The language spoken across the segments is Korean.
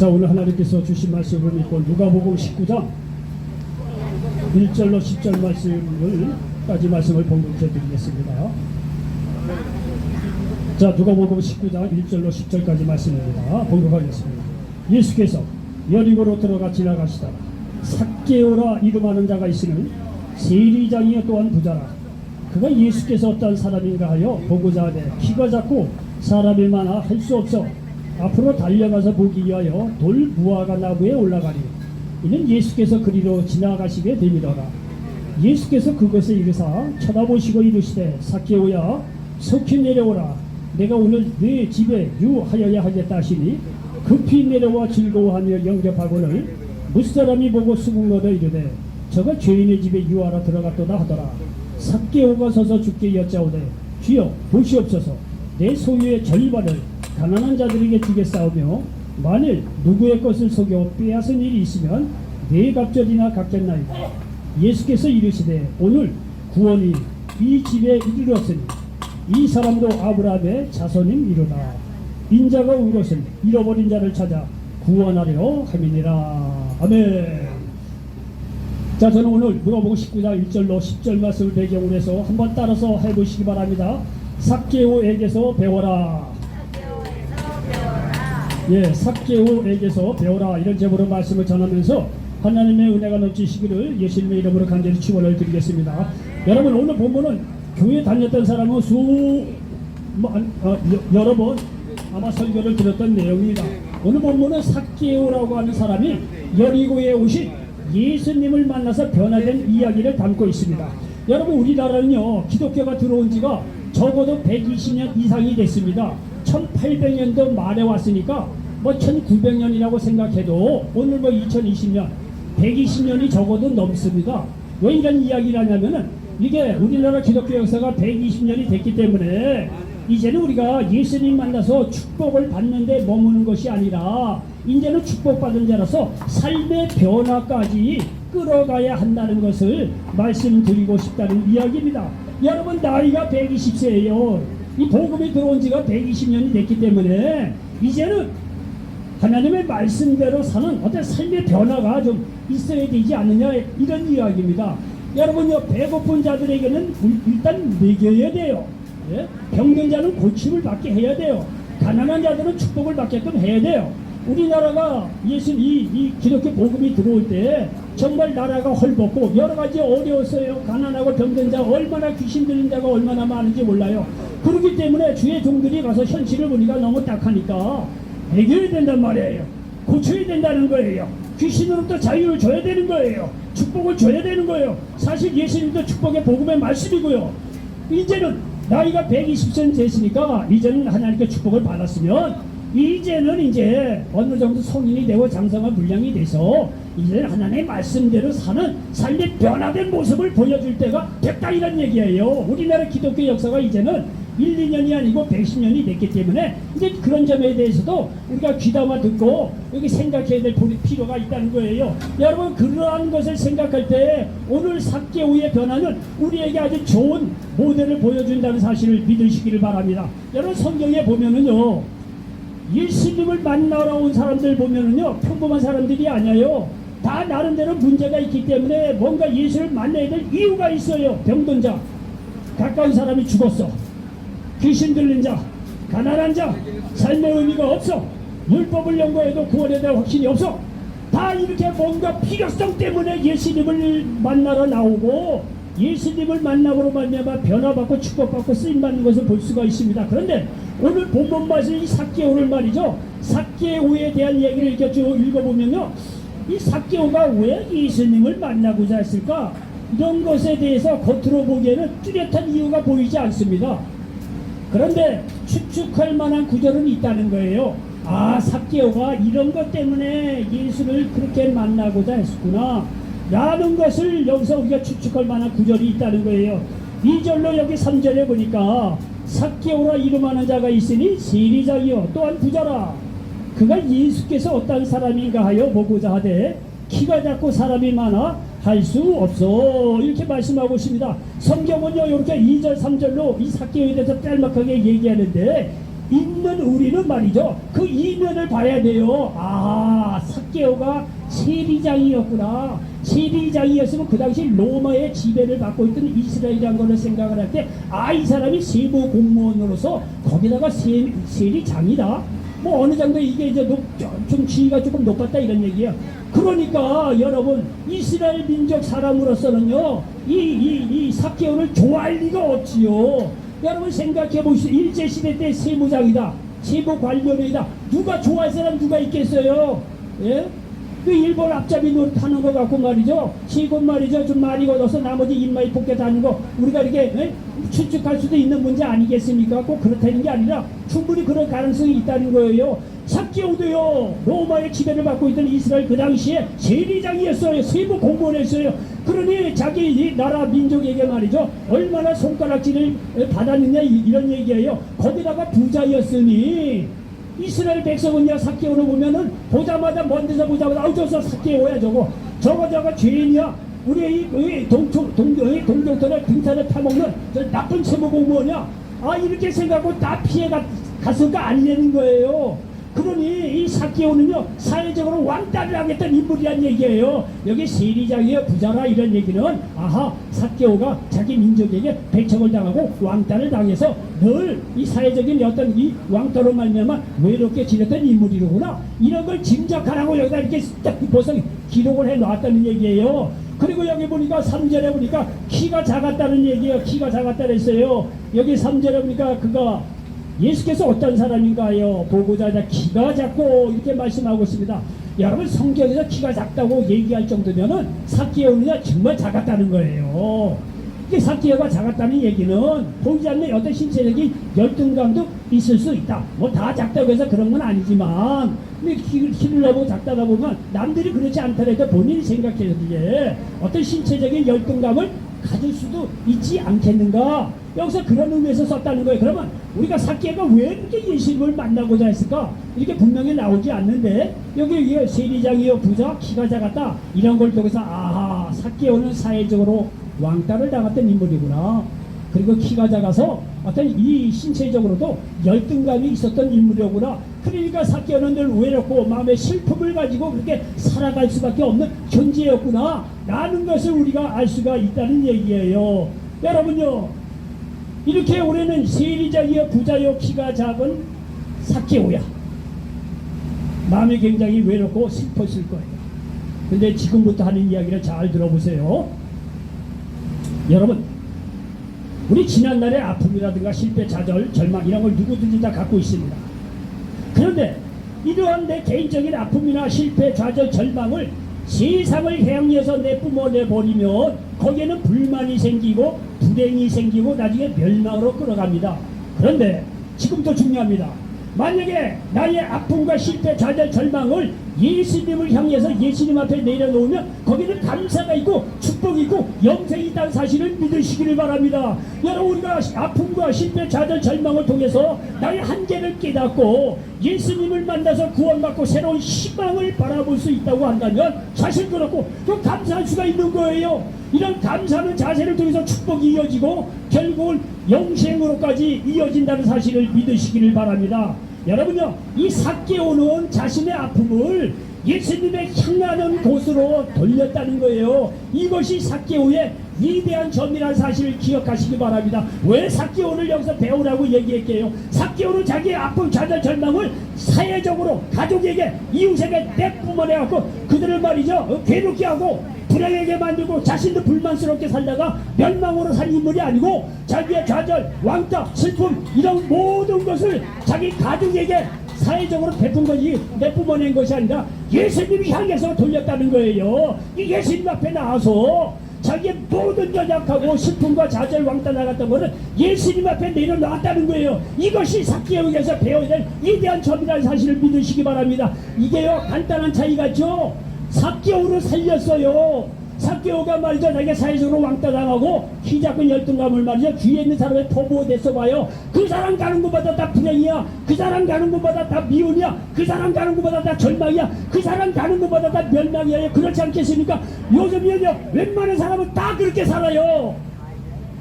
자, 오늘 하나님께서 주신 말씀을 읽고 누가복음 19장 1절로 10절 말씀을까지 말씀을 봉독해 드리겠습니다. 자, 누가복음 19장 1절로 10절까지 말씀입니다. 봉독하겠습니다. 예수께서 여리고로 들어가 지나가시다가 삭개오라 이름하는 자가 있으면 세리장이여 또한 부자라. 그가 예수께서 어떤 사람인가 하여 보고자 하되 키가 작고 사람이 많아 할 수 없어 앞으로 달려가서 보기 위하여 돌 무화과 나무에 올라가니 이는 예수께서 그리로 지나가시게 되미더라. 예수께서 그것을 이르사 쳐다보시고 이르시되 삭개오야 속히 내려오라. 내가 오늘 네 집에 유하여야 하겠다 하시니 급히 내려와 즐거워하며 영접하고는 무사람이 보고 수긍거려 이르되 저가 죄인의 집에 유하러 들어갔도다 하더라. 삭개오가 서서 주께 여짜오되 주여 보시옵소서. 내 소유의 절반을 가난한 자들에게 주겠사오며 만일 누구의 것을 속여 빼앗은 일이 있으면 네 갑절이나 갚겠나이다. 예수께서 이르시되 오늘 구원이 이 집에 이르렀으니 이 사람도 아브라함의 자손임이로다. 인자가 온 것은 잃어버린 자를 찾아 구원하려 함이니라. 아멘. 자, 저는 오늘 누가복음 19장 1절로 10절 말씀을 배경으로 해서 한번 따라서 해보시기 바랍니다. 삭개오에게서 배워라. 예, 삭개오에게서 배워라, 이런 제목으로 말씀을 전하면서 하나님의 은혜가 넘치시기를 예수님의 이름으로 간절히 축원을 드리겠습니다. 여러분, 오늘 본문은 교회 다녔던 사람은 여러 번 아마 설교를 들었던 내용입니다. 오늘 본문은 삭개오라고 하는 사람이 여리고에 오신 예수님을 만나서 변화된 이야기를 담고 있습니다. 여러분, 우리나라는요 기독교가 들어온 지가 적어도 120년 이상이 됐습니다. 1800년도 말에 왔으니까 1900년이라고 생각해도 오늘 2020년 120년이 적어도 넘습니다. 왜 이런 이야기를 하냐면은 이게 우리나라 기독교 역사가 120년이 됐기 때문에 이제는 우리가 예수님 만나서 축복을 받는데 머무는 것이 아니라 이제는 축복받은 자라서 삶의 변화까지 끌어가야 한다는 것을 말씀드리고 싶다는 이야기입니다. 여러분, 나이가 120세예요. 이 복음이 들어온 지가 120년이 됐기 때문에 이제는 하나님의 말씀대로 사는 어떤 삶의 변화가 좀 있어야 되지 않느냐, 이런 이야기입니다. 여러분요, 배고픈 자들에게는 일단 먹여야 돼요. 예? 병든 자는 고침을 받게 해야 돼요. 가난한 자들은 축복을 받게끔 해야 돼요. 우리나라가 이 기독교 복음이 들어올 때 정말 나라가 헐벗고 여러 가지 어려웠어요. 가난하고 병든 자, 얼마나 귀신 들린 자가 얼마나 많은지 몰라요. 그렇기 때문에 주의 종들이 가서 현실을 보니까 너무 딱하니까 해결해야 된단 말이에요. 고쳐야 된다는 거예요. 귀신으로부터 자유를 줘야 되는 거예요. 축복을 줘야 되는 거예요. 사실 예수님도 축복의 복음의 말씀이고요. 이제는 나이가 120세 됐으니까 이제는 하나님께 축복을 받았으면 이제는 이제 어느 정도 성인이 되고 장성한 분량이 돼서 이제는 하나님의 말씀대로 사는 삶의 변화된 모습을 보여줄 때가 됐다, 이런 얘기예요. 우리나라 기독교 역사가 이제는 1, 2년이 아니고 110년이 됐기 때문에 이제 그런 점에 대해서도 우리가 귀담아 듣고 여기 생각해야 될 필요가 있다는 거예요. 여러분, 그러한 것을 생각할 때 오늘 삭개오의 변화는 우리에게 아주 좋은 모델을 보여준다는 사실을 믿으시기를 바랍니다. 여러분, 성경에 보면은요 예수님을 만나러 온 사람들 보면은요 평범한 사람들이 아니에요. 다 나름대로 문제가 있기 때문에 뭔가 예수를 만나야 될 이유가 있어요. 병든 자, 가까운 사람이 죽었어, 귀신 들린 자, 가난한 자, 삶의 의미가 없어, 율법을 연구해도 구원에 대한 확신이 없어. 다 이렇게 뭔가 필요성 때문에 예수님을 만나러 나오고 예수님을 만남으로 말미암아 변화받고 축복받고 쓰임받는 것을 볼 수가 있습니다. 그런데 오늘 본문 말씀 이 삭개오를 말이죠, 삭개오에 대한 얘기를 이렇게 쭉 읽어보면요, 이 삭개오가 왜 예수님을 만나고자 했을까, 이런 것에 대해서 겉으로 보기에는 뚜렷한 이유가 보이지 않습니다. 그런데 추측할 만한 구절은 있다는 거예요. 아, 삭개오가 이런 것 때문에 예수를 그렇게 만나고자 했구나 라는 것을 여기서 우리가 추측할 만한 구절이 있다는 거예요. 2절로 여기 3절에 보니까 삭개오라 이름하는 자가 있으니 세리장이요 또한 부자라. 그가 예수께서 어떤 사람인가 하여 보고자 하되 키가 작고 사람이 많아 할 수 없어, 이렇게 말씀하고 있습니다. 성경은요 이렇게 2절 3절로 이 삭개오에 대해서 짤막하게 얘기하는데 있는 우리는 말이죠. 그 이면을 봐야 돼요. 아, 삭개오가 세리장이었구나. 세리장이었으면 그 당시 로마의 지배를 받고 있던 이스라엘이라는 것을 생각을 할 때, 아, 이 사람이 세무 공무원으로서 거기다가 세리장이다. 뭐 어느 정도 이게 이제 좀 지위가 조금 높았다 이런 얘기야. 그러니까 여러분, 이스라엘 민족 사람으로서는요, 이 삭개오를 좋아할 리가 없지요. 여러분 생각해 보시죠. 일제시대 때 세무장이다, 세무관료이다. 누가 좋아할 사람 누가 있겠어요? 예? 그 일본 앞잡이 노릇하는 거 갖고 말이죠. 지금 말이죠. 좀 많이 걷어서 나머지 입마이 뽑게 다는 거 우리가 이렇게 추측할 수도 있는 문제 아니겠습니까? 꼭 그렇다는 게 아니라 충분히 그런 가능성이 있다는 거예요. 삭개오도요, 로마의 지배를 받고 있던 이스라엘 그 당시에 세리장이었어요. 세무 공무원이었어요. 그러니 자기 나라 민족에게 말이죠, 얼마나 손가락질을 받았느냐 이런 얘기예요. 거기다가 부자였으니 이스라엘 백성은요, 삭개오를 보면은 보자마자 먼 데서 보자마자 아우 저서 삭개오야 저거 죄인이야. 우리 이 동정선을 등산을 타먹는 저 나쁜 세무 공무원이야. 아, 이렇게 생각하고 다 피해 갔을까 아니냐는 거예요. 그러니 이 삭개오는요, 사회적으로 왕따를 하겠다는 인물이란 얘기예요. 여기 세리장이에요, 부자라 이런 얘기는, 아하, 삭개오가 자기 민족에게 배척을 당하고 왕따를 당해서 늘 이 사회적인 어떤 이 왕따로 말미암아 외롭게 지냈던 인물이로구나, 이런 걸 짐작하라고 여기다 이렇게 딱 벌써 기록을 해 놨다는 얘기예요. 그리고 여기 보니까 3절에 보니까 키가 작았다는 얘기예요. 키가 작았다 그랬어요. 여기 3절에 보니까 그가 예수께서 어떤 사람인가요? 보고자 키가 작고 이렇게 말씀하고 있습니다. 여러분 성경에서 키가 작다고 얘기할 정도면은 삭개오는 정말 작았다는 거예요. 이게 삭개오가 작았다는 얘기는 보이지 않는 어떤 신체적인 열등감도 있을 수 있다. 뭐 다 작다고 해서 그런 건 아니지만, 근데 키를 내고 작다다 보면 남들이 그렇지 않더라도 본인이 생각해서기에 어떤 신체적인 열등감을 가질 수도 있지 않겠는가? 여기서 그런 의미에서 썼다는 거예요. 그러면 우리가 삭개오가 왜 이렇게 예수님을 만나고자 했을까? 이렇게 분명히 나오지 않는데, 여기 세리장이요, 부자, 키가 작았다, 이런 걸 통해서 아하, 삭개오는 사회적으로 왕따를 당했던 인물이구나. 그리고 키가 작아서 어떤 이 신체적으로도 열등감이 있었던 인물이구나. 그러니까 삭개오는 늘 외롭고 마음의 슬픔을 가지고 그렇게 살아갈 수밖에 없는 존재였구나 라는 것을 우리가 알 수가 있다는 얘기예요. 여러분요, 이렇게 올해는 세리장이요, 부자요, 키가 작은 삭개오야, 마음이 굉장히 외롭고 슬펐을 거예요. 근데 지금부터 하는 이야기를 잘 들어보세요. 여러분, 우리 지난날의 아픔이라든가 실패, 좌절, 절망 이런 걸 누구든지 다 갖고 있습니다. 그런데 이러한 내 개인적인 아픔이나 실패, 좌절, 절망을 세상을 향해서 내뿜어내버리면 거기에는 불만이 생기고 불행이 생기고 나중에 멸망으로 끌어갑니다. 그런데 지금도 중요합니다. 만약에 나의 아픔과 실패, 좌절, 절망을 예수님을 향해서 예수님 앞에 내려놓으면 거기는 감사가 있고 축복이 있고 영생이 있다는 사실을 믿으시기를 바랍니다. 여러분, 우리가 아픔과 실패, 좌절, 절망을 통해서 나의 한계를 깨닫고 예수님을 만나서 구원받고 새로운 희망을 바라볼 수 있다고 한다면 사실 그렇고 또 감사할 수가 있는 거예요. 이런 감사하는 자세를 통해서 축복이 이어지고 결국은 영생으로까지 이어진다는 사실을 믿으시기를 바랍니다. 여러분요, 이 삭개오는 자신의 아픔을 예수님의 향하는 곳으로 돌렸다는 거예요. 이것이 삭개오의 위대한 점이라는 사실을 기억하시기 바랍니다. 왜 삭개오를 여기서 배우라고 얘기할게요? 삭개오는 자기의 아픔, 좌절, 절망을 사회적으로 가족에게, 이웃에게 내뿜어내갖고 그들을 말이죠, 괴롭게 하고 불행하게 만들고 자신도 불만스럽게 살다가 멸망으로 산 인물이 아니고 자기의 좌절, 왕따, 슬픔 이런 모든 것을 자기 가족에게 사회적으로 베푼 것이, 내뿜어낸 것이 아니라 예수님이 향해서 돌렸다는 거예요. 이 예수님 앞에 나와서 자기의 모든 연약하고 슬픔과 좌절, 왕따 나갔던 것을 예수님 앞에 내려놨다는 거예요. 이것이 삭개오에게서 배워야 될 위대한 점이라는 사실을 믿으시기 바랍니다. 이게요, 간단한 차이 같죠? 삭개오를 살렸어요. 삭개오가 말이죠, 자기가 사회적으로 왕따당하고 키 작은 열등감을 말이죠, 뒤에 있는 사람의 포부됐어 봐요. 그 사람 가는 곳마다 다 불행이야. 그 사람 가는 곳마다 다 미움이야. 그 사람 가는 곳마다 다 절망이야. 그 사람 가는 곳마다 다 멸망이야. 그렇지 않겠습니까? 요즘은요, 웬만한 사람은 다 그렇게 살아요.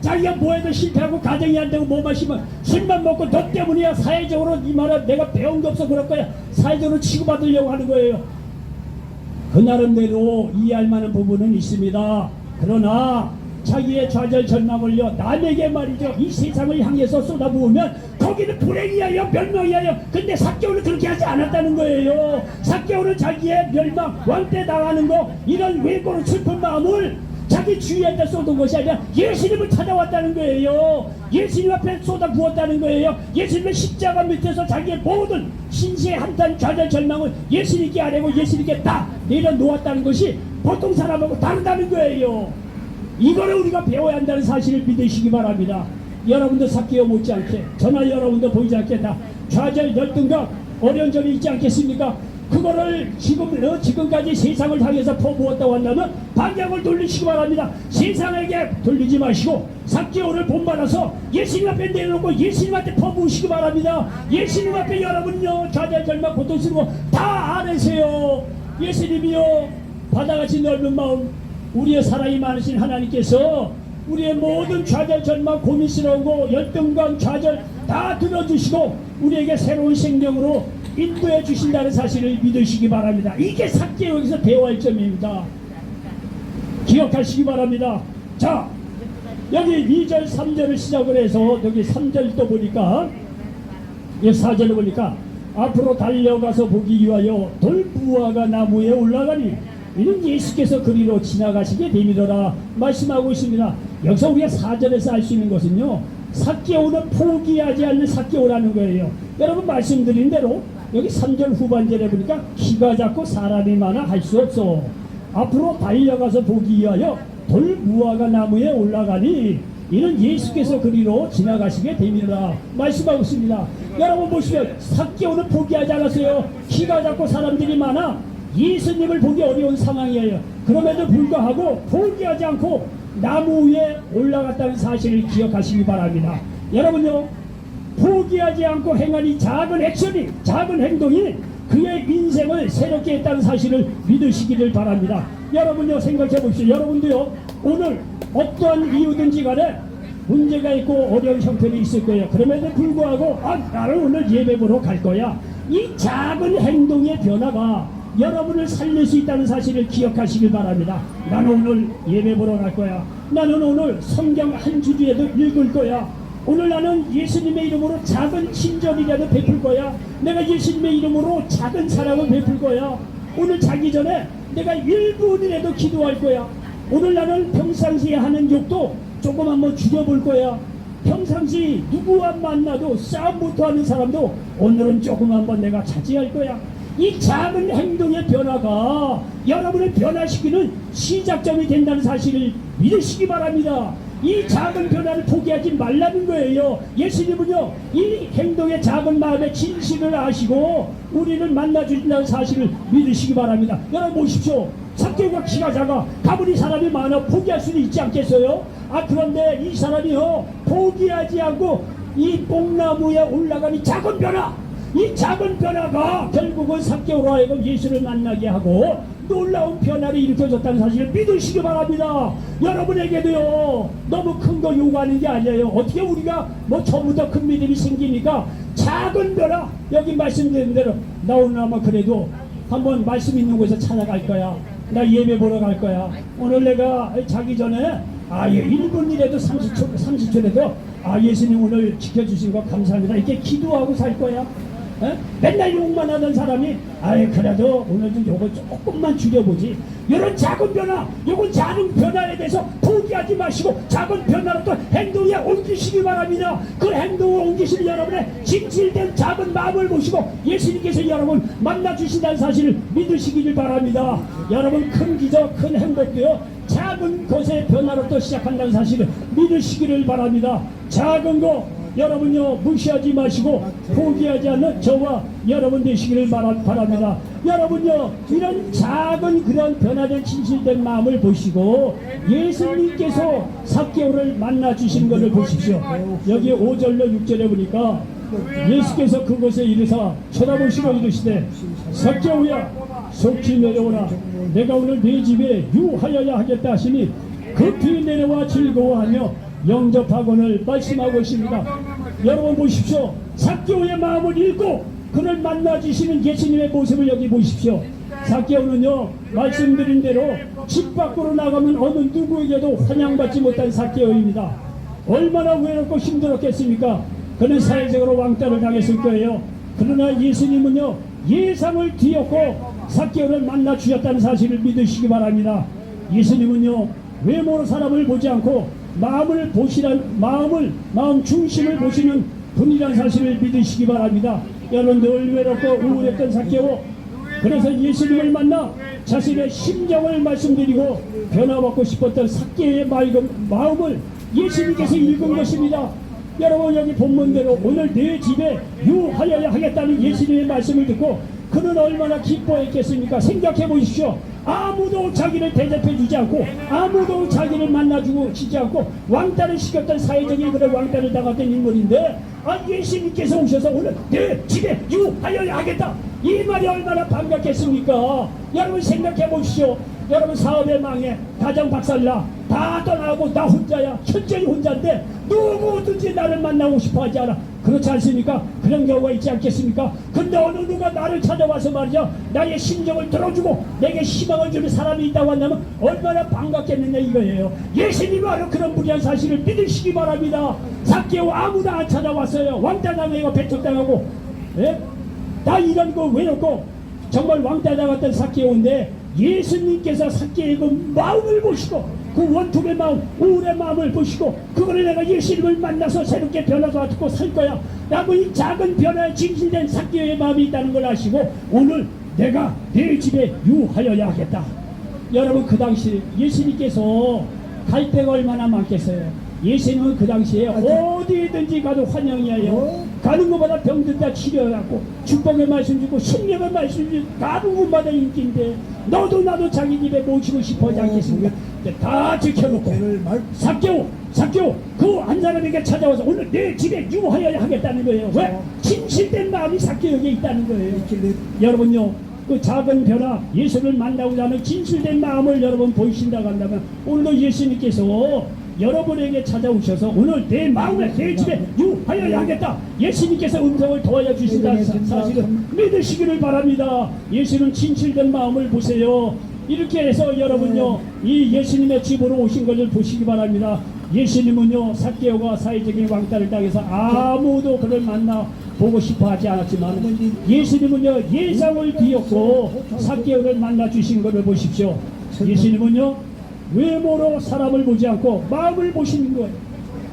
자기가 뭐해도 실패하고 가정이 안 되고 뭐 마시면 술만 먹고 너 때문이야. 사회적으로 이 말은 내가 배운 게 없어 그럴 거야. 사회적으로 치고받으려고 하는 거예요. 그 나름대로 이해할 만한 부분은 있습니다. 그러나 자기의 좌절 절망을요 남에게 말이죠 이 세상을 향해서 쏟아부으면 거기는 불행이야요 멸망이야요. 근데 삭개오는 그렇게 하지 않았다는 거예요. 삭개오는 자기의 멸망 왕때 당하는 거 이런 외고로 슬픈 마음을 자기 주위에다 쏟은 것이 아니라 예수님을 찾아왔다는 거예요. 예수님 앞에 쏟아 부었다는 거예요. 예수님의 십자가 밑에서 자기의 모든 신세의 한탄 좌절 절망을 예수님께 아뢰고 예수님께 다 내려놓았다는 것이 보통 사람하고 다르다는 거예요. 이거를 우리가 배워야 한다는 사실을 믿으시기 바랍니다. 여러분도 삭개오 못지않게 저나 여러분도 보이지 않게 다 좌절 열등감 어려운 점이 있지 않겠습니까? 그거를 지금까지 세상을 향해서 퍼부었다고 한다면 방향을 돌리시기 바랍니다. 세상에게 돌리지 마시고 삭개오를 본받아서 예수님 앞에 내려놓고 예수님한테 퍼부으시기 바랍니다. 예수님 앞에 여러분요 좌절 절망 고통스러운 거 다 아뢰세요. 예수님이요 바다같이 넓은 마음 우리의 사랑이 많으신 하나님께서 우리의 모든 좌절 절망 고민스러운 거 열등감 좌절 다 들어주시고 우리에게 새로운 생명으로 인도해 주신다는 사실을 믿으시기 바랍니다. 이게 삭개오에서 배워야 할 점입니다. 기억하시기 바랍니다. 자 여기 2절 3절을 시작을 해서 여기 3절 또 보니까 여기 4절을 보니까 앞으로 달려가서 보기 위하여 돌무화과 나무에 올라가니 이는 예수께서 그리로 지나가시게 됨이더라 말씀하고 있습니다. 여기서 우리가 4절에서 알 수 있는 것은요 삭개오는 포기하지 않는 삭개오라는 거예요. 여러분 말씀드린 대로 여기 3절 후반절에 보니까 키가 작고 사람이 많아 할 수 없어. 앞으로 달려가서 보기 위하여 돌무화과 나무에 올라가니 이는 예수께서 그리로 지나가시게 됨이라 말씀하고 있습니다. 여러분 보시면 삭개오는 포기하지 않았어요. 키가 작고 사람들이 많아 예수님을 보기 어려운 상황이에요. 그럼에도 불구하고 포기하지 않고 나무 위에 올라갔다는 사실을 기억하시기 바랍니다. 여러분요 포기하지 않고 행한 이 작은 액션이 작은 행동이 그의 인생을 새롭게 했다는 사실을 믿으시기를 바랍니다. 여러분요 생각해 보십시오. 여러분도요 오늘 어떠한 이유든지 간에 문제가 있고 어려운 형편이 있을 거예요. 그럼에도 불구하고 나는 오늘 예배 보러 갈 거야. 이 작은 행동의 변화가 여러분을 살릴 수 있다는 사실을 기억하시길 바랍니다. 나는 오늘 예배 보러 갈 거야. 나는 오늘 성경 한 주기에도 읽을 거야. 오늘 나는 예수님의 이름으로 작은 친절이라도 베풀 거야. 내가 예수님의 이름으로 작은 사랑을 베풀 거야. 오늘 자기 전에 내가 1분이라도 기도할 거야. 오늘 나는 평상시에 하는 욕도 조금 한번 줄여볼 거야. 평상시 누구와 만나도 싸움부터 하는 사람도 오늘은 조금 한번 내가 자제할 거야. 이 작은 행동의 변화가 여러분을 변화시키는 시작점이 된다는 사실을 믿으시기 바랍니다. 이 작은 변화를 포기하지 말라는 거예요. 예수님은요 이 행동의 작은 마음의 진실을 아시고 우리를 만나주신다는 사실을 믿으시기 바랍니다. 여러분 보십시오. 삭개오가 키가 작아 가문이 사람이 많아 포기할 수는 있지 않겠어요? 그런데 이 사람이요 포기하지 않고 이 뽕나무에 올라가는 작은 변화, 이 작은 변화가 결국은 삭개오로 하여금 예수를 만나게 하고 놀라운 변화를 일으켜줬다는 사실을 믿으시기 바랍니다. 여러분에게도요 너무 큰 거 요구하는 게 아니에요. 어떻게 우리가 뭐 처음부터 큰 믿음이 생기니까 작은 변화, 여기 말씀드린 대로 나 오늘 아마 그래도 한번 말씀 있는 곳에 찾아갈 거야. 나 예배 보러 갈 거야. 오늘 내가 자기 전에 1분이라도 30초라도 예수님 오늘 지켜주신 거 감사합니다 이렇게 기도하고 살 거야. 맨날 욕만 하던 사람이 그래도 오늘 좀 요거 조금만 줄여보지. 이런 작은 변화, 요건 작은 변화에 대해서 포기하지 마시고 작은 변화로 또 행동에 옮기시기 바랍니다. 그 행동을 옮기시는 여러분의 진실된 작은 마음을 보시고 예수님께서 여러분 만나주신다는 사실을 믿으시기를 바랍니다. 여러분 큰 기적, 큰 행복도요 작은 것의 변화로 또 시작한다는 사실을 믿으시기를 바랍니다. 작은 거 여러분요 무시하지 마시고 포기하지 않는 저와 여러분 되시기를 바랍니다. 여러분요 이런 작은 그런 변화된 진실된 마음을 보시고 예수님께서 삭개오를 만나 주신 것을 보십시오. 여기 5절로 6절에 보니까 예수께서 그곳에 이르사 쳐다보시고 이르시되 삭개오야 속히 내려오라. 내가 오늘 네 집에 유하여야 하겠다 하시니 급히 내려와 즐거워하며 영접하고는 말씀하고 있습니다. 여러분 보십시오. 삭개오의 마음을 읽고 그를 만나 주시는 예수님의 모습을 여기 보십시오. 삭개오는요, 말씀드린 대로 집 밖으로 나가면 어느 누구에게도 환영받지 못한 삭개오입니다. 얼마나 외롭고 힘들었겠습니까? 그는 사회적으로 왕따를 당했을 거예요. 그러나 예수님은요, 예상을 뒤엎고 삭개오를 만나 주셨다는 사실을 믿으시기 바랍니다. 예수님은요, 외모로 사람을 보지 않고 마음을 보시란 마음 중심을 보시는 분이란 사실을 믿으시기 바랍니다. 여러분, 늘 외롭고 우울했던 삭개오, 그래서 예수님을 만나 자신의 심정을 말씀드리고 변화받고 싶었던 삭개오의 마음을 예수님께서 읽은 것입니다. 여러분, 여기 본문대로 오늘 내 집에 유하여야 하겠다는 예수님의 말씀을 듣고 그는 얼마나 기뻐했겠습니까? 생각해 보십시오. 아무도 자기를 대접해 주지 않고 아무도 자기를 만나주고 지지 않고 왕따를 시켰던 사회적인 그런 왕따를 당했던 인물인데, 예수님께서 오셔서 오늘 내 집에 유하여야 하겠다, 이 말이 얼마나 반갑겠습니까? 여러분 생각해 보십시오. 여러분, 사업의 망해, 가정 박살나, 다 떠나고 나 혼자야, 현재히 혼자인데 누구든지 나를 만나고 싶어 하지 않아. 그렇지 않습니까? 그런 경우가 있지 않겠습니까? 근데 어느 누가 나를 찾아와서 말이죠, 나의 심정을 들어주고 내게 희망을 주는 사람이 있다고 한다면 얼마나 반갑겠느냐 이거예요. 예수님이 바로 그런 분이란 사실을 믿으시기 바랍니다. 삭개오 아무도 안 찾아왔어요. 왕따당하고 배척당하고, 예? 다 이런 거 외롭고 정말 왕따당했던 삭개오인데, 예수님께서 삭개오의 그 마음을 보시고 그 원통의 마음, 우울의 마음을 보시고 그거를 내가 예수님을 만나서 새롭게 변화받고 살 거야, 라고 이 작은 변화에 진실된 삭개오의 마음이 있다는 걸 아시고 오늘 내가 내 집에 유하여야 하겠다. 여러분, 그 당시 예수님께서 갈 데가 얼마나 많겠어요. 예수님은 그 당시에 어디든지 가도 환영이에요. 가는 것보다 병든 다 치료하고 축복의 말씀 주고 생명의 말씀 주고 가는 곳마다 인기인데 너도 나도 자기 집에 모시고 싶어 하지 않겠습니까? 다 지켜놓고 삭개오 그 한 사람에게 찾아와서 오늘 내 집에 유하여야 하겠다는 거예요. 왜? 진실된 마음이 삭개오에게 있다는 거예요. 여러분요, 그 작은 변화, 예수를 만나고자 하는 진실된 마음을 여러분 보이신다고 한다면 오늘도 예수님께서 여러분에게 찾아오셔서 오늘 내 마음에 내 집에 유하여야 하겠다, 예수님께서 음성을 더하여 주신다는 사실을 믿으시기를 바랍니다. 예수는 진실된 마음을 보세요. 이렇게 해서 여러분요, 이 예수님의 집으로 오신 것을 보시기 바랍니다. 예수님은요, 삭개오가 사회적인 왕따를 당해서 아무도 그를 만나 보고 싶어 하지 않았지만 예수님은요, 예상을 뒤엎고 삭개오를 만나 주신 것을 보십시오. 예수님은요, 외모로 사람을 보지 않고 마음을 보시는 거예요.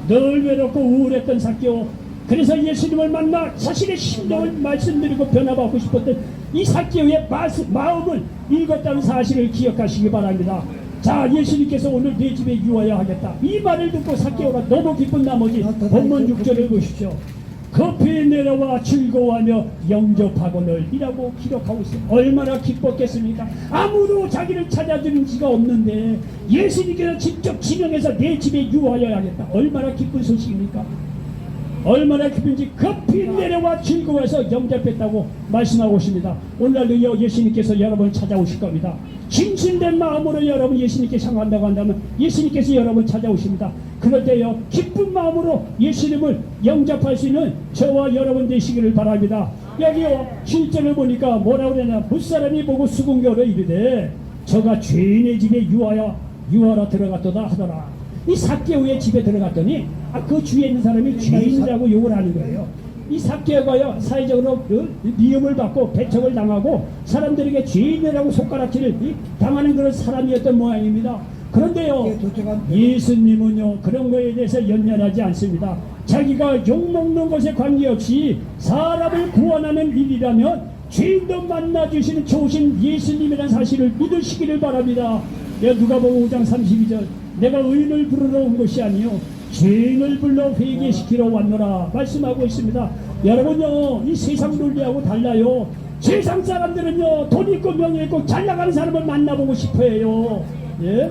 늘 외롭고 우울했던 삭개오, 그래서 예수님을 만나 자신의 심정을 말씀드리고 변화받고 싶었던 이 삭개오의 마음을 읽었다는 사실을 기억하시기 바랍니다. 자, 예수님께서 오늘 내 집에 유하여야 하겠다, 이 말을 듣고 삭개오가 너무 기쁜 나머지 본문 6절을 보십시오. 급히 내려와 즐거워하며 영접하거늘 이라고 기록하고 있어요. 얼마나 기뻤겠습니까? 아무도 자기를 찾아주는 지가 없는데 예수님께서 직접 지명해서 내 집에 유하여야 하겠다. 얼마나 기쁜 소식입니까? 얼마나 기쁜지 급히 내려와 즐거워해서 영접했다고 말씀하고 있습니다. 오늘날도 예수님께서 여러분을 찾아오실 겁니다. 진실된 마음으로 여러분 예수님께 향한다고 한다면 예수님께서 여러분 찾아오십니다. 그럴 때요, 기쁜 마음으로 예수님을 영접할 수 있는 저와 여러분 되시기를 바랍니다. 여기요, 실제를 보니까 뭐라고 그러냐, 무사람이 보고 수군교를 이르되 저가 죄인의 집에 유하라 들어갔도다 하더라. 이 삭개오의 집에 들어갔더니 그 주위에 있는 사람이 죄인이라고 욕을 하는 거예요. 이 삭개오가요, 사회적으로 미움을 받고 배척을 당하고 사람들에게 죄인이라고 손가락질을 당하는 그런 사람이었던 모양입니다. 그런데요, 예수님은요, 그런 거에 대해서 연연하지 않습니다. 자기가 욕먹는 것에 관계없이 사람을 구원하는 일이라면 죄인도 만나주시는 좋으신 예수님이라는 사실을 믿으시기를 바랍니다. 누가복음 5장 32절, 내가 의인을 부르러 온 것이 아니요 죄인을 불러 회개시키러 왔노라 말씀하고 있습니다. 여러분요, 이 세상 논리하고 달라요. 세상 사람들은요, 돈 있고 명예 있고 잘 나가는 사람을 만나보고 싶어해요. 예?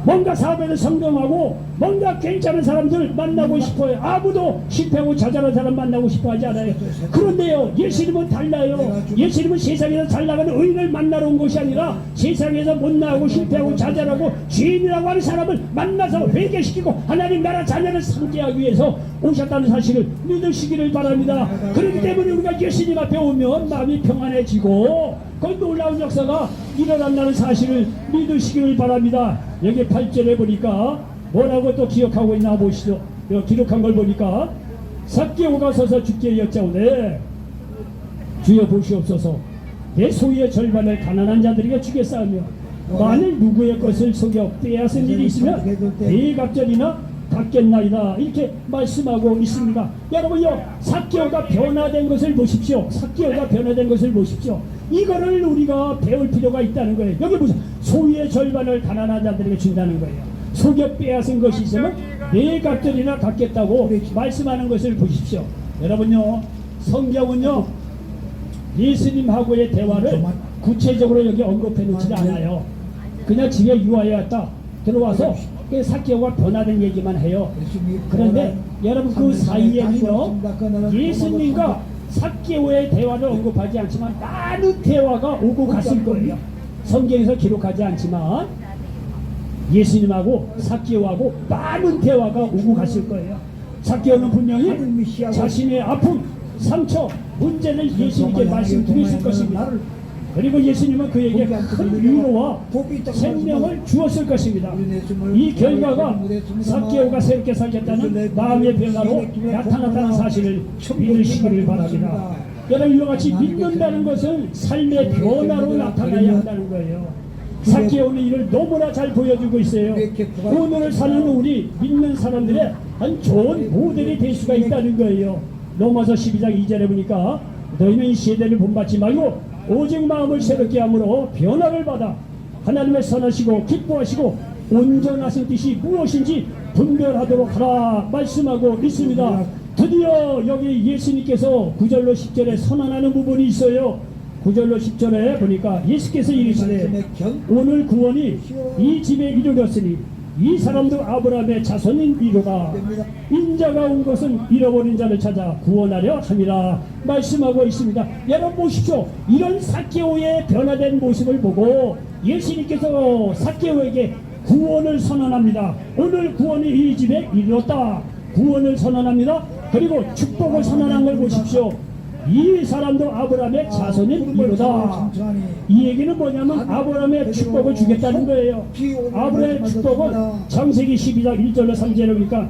뭔가 사업에서 성공하고 뭔가 괜찮은 사람들 만나고 싶어요. 아무도 실패하고 자잘한 사람 만나고 싶어 하지 않아요. 그런데요, 예수님은 달라요. 예수님은 세상에서 잘 나가는 의인을 만나러 온 것이 아니라 세상에서 못 나가고 실패하고 자잘하고 죄인이라고 하는 사람을 만나서 회개시키고 하나님 나라 자녀를 상대하기 위해서 오셨다는 사실을 믿으시기를 바랍니다. 그렇기 때문에 우리가 예수님 앞에 오면 마음이 평안해지고 그 놀라운 역사가 일어난다는 사실을 믿으시기를 바랍니다. 여기 8절에 보니까 뭐라고 또 기억하고 있나 보시죠. 기록한 걸 보니까 삭개오가 서서 주께 여짜오되 주여 보시옵소서 내 소유의 절반을 가난한 자들에게 주겠사오며 만일 누구의 것을 속여 빼앗은 일이 있으면 내 갑절이나 갚겠나이다 이렇게 말씀하고 있습니다. 여러분요, 삭개오가 변화된 것을 보십시오. 삭개오가 변화된 것을 보십시오. 이거를 우리가 배울 필요가 있다는 거예요. 여기 보세요. 소유의 절반을 가난한 자들에게 준다는 거예요. 속여 빼앗은 것이 있으면 내 값들이나 갚겠다고 말씀하는 것을 보십시오. 여러분요, 성경은요 예수님하고의 대화를 구체적으로 여기 언급해 놓지 않아요. 그냥 집에 유아에 왔다 들어와서 삭개오가 변화된 얘기만 해요. 그런데 여러분 그 사이에는요 예수님과 삭개오의 대화를 언급하지 않지만 많은 대화가 오고 갔을 거예요. 성경에서 기록하지 않지만 예수님하고 삭개오하고 많은 대화가 오고 갔을 거예요. 삭개오는 분명히 자신의 아픔, 상처, 문제를 예수님께 말씀드렸을 것입니다. 그리고 예수님은 그에게 큰 위로와 생명을 주었을 것입니다. 이 결과가 삭개오가 새롭게 살겠다는 마음의 변화로 나타났다는 사실을 믿으시기를 바랍니다. 여러분, 이와 같이 믿는다는 것은 삶의 변화로 나타나야 한다는 거예요. 삭개오는 이를 너무나 잘 보여주고 있어요. 오늘을 사는 우리 믿는 사람들의 한 좋은 모델이 될 수가 있다는 거예요. 로마서 12장 2절에 보니까 너희는 이 세대를 본받지 말고 오직 마음을 새롭게 함으로 변화를 받아 하나님의 선하시고 기뻐하시고 온전하신 뜻이 무엇인지 분별하도록 하라 말씀하고 있습니다. 드디어 여기 예수님께서 9절로 10절에 선언하는 부분이 있어요. 9절로 10절에 보니까 예수께서 이르시되 오늘 구원이 이 집에 이르렀으니 이 사람도 아브라함의 자손인 이로다. 인자가 온 것은 잃어버린 자를 찾아 구원하려 함이라 말씀하고 있습니다. 여러분 보십시오. 이런 삭개오의 변화된 모습을 보고 예수님께서 삭개오에게 구원을 선언합니다. 오늘 구원이 이 집에 이르렀다. 구원을 선언합니다. 그리고 축복을 선언한 걸 보십시오. 이 사람도 아브라함의 자손인 이로다. 이 얘기는 뭐냐면 아브라함의 축복을 주겠다는 거예요. 아브라함의 축복은 창세기 12장 1절로 3절에 보니까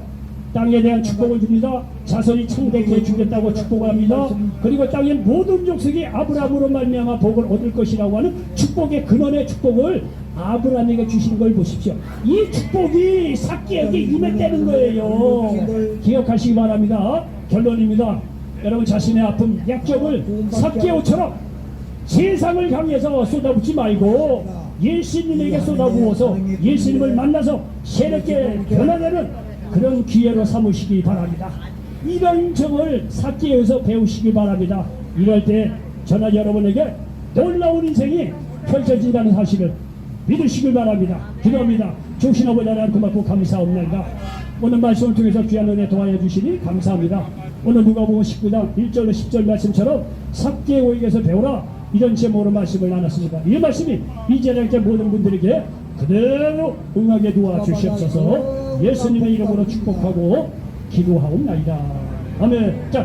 땅에 대한 축복을 줍니다. 자손이 창대케 주겠다고 축복을 합니다. 그리고 땅의 모든 족속이 아브라함으로 말미암아 복을 얻을 것이라고 하는 축복의 근원의 축복을 아브라함에게 주신 걸 보십시오. 이 축복이 삭개에게 임했다는 거예요. 기억하시기 바랍니다. 결론입니다. 여러분, 자신의 아픔, 약점을 삭개오처럼 세상을 향해서 쏟아붓지 말고 예수님에게 쏟아부어서 예수님을 만나서 새롭게 변화되는 그런 기회로 삼으시기 바랍니다. 이런 점을 삭개오에서 배우시기 바랍니다. 이럴 때 저나 여러분에게 놀라운 인생이 펼쳐진다는 사실을 믿으시길 바랍니다. 기도합니다. 주신 아버지 하나님 고맙고 감사합니다. 오늘 말씀을 통해서 귀한 은혜 도와여 주시니 감사합니다. 오늘 누가복음 19장 1절로 10절 말씀처럼 삭개오에게서 배우라 이런 제목으로 말씀을 나눴습니다. 이 말씀이 이제는 모든 분들에게 그대로 응하게 도와주시옵소서. 예수님의 이름으로 축복하고 기도하옵나이다. 아멘. 자.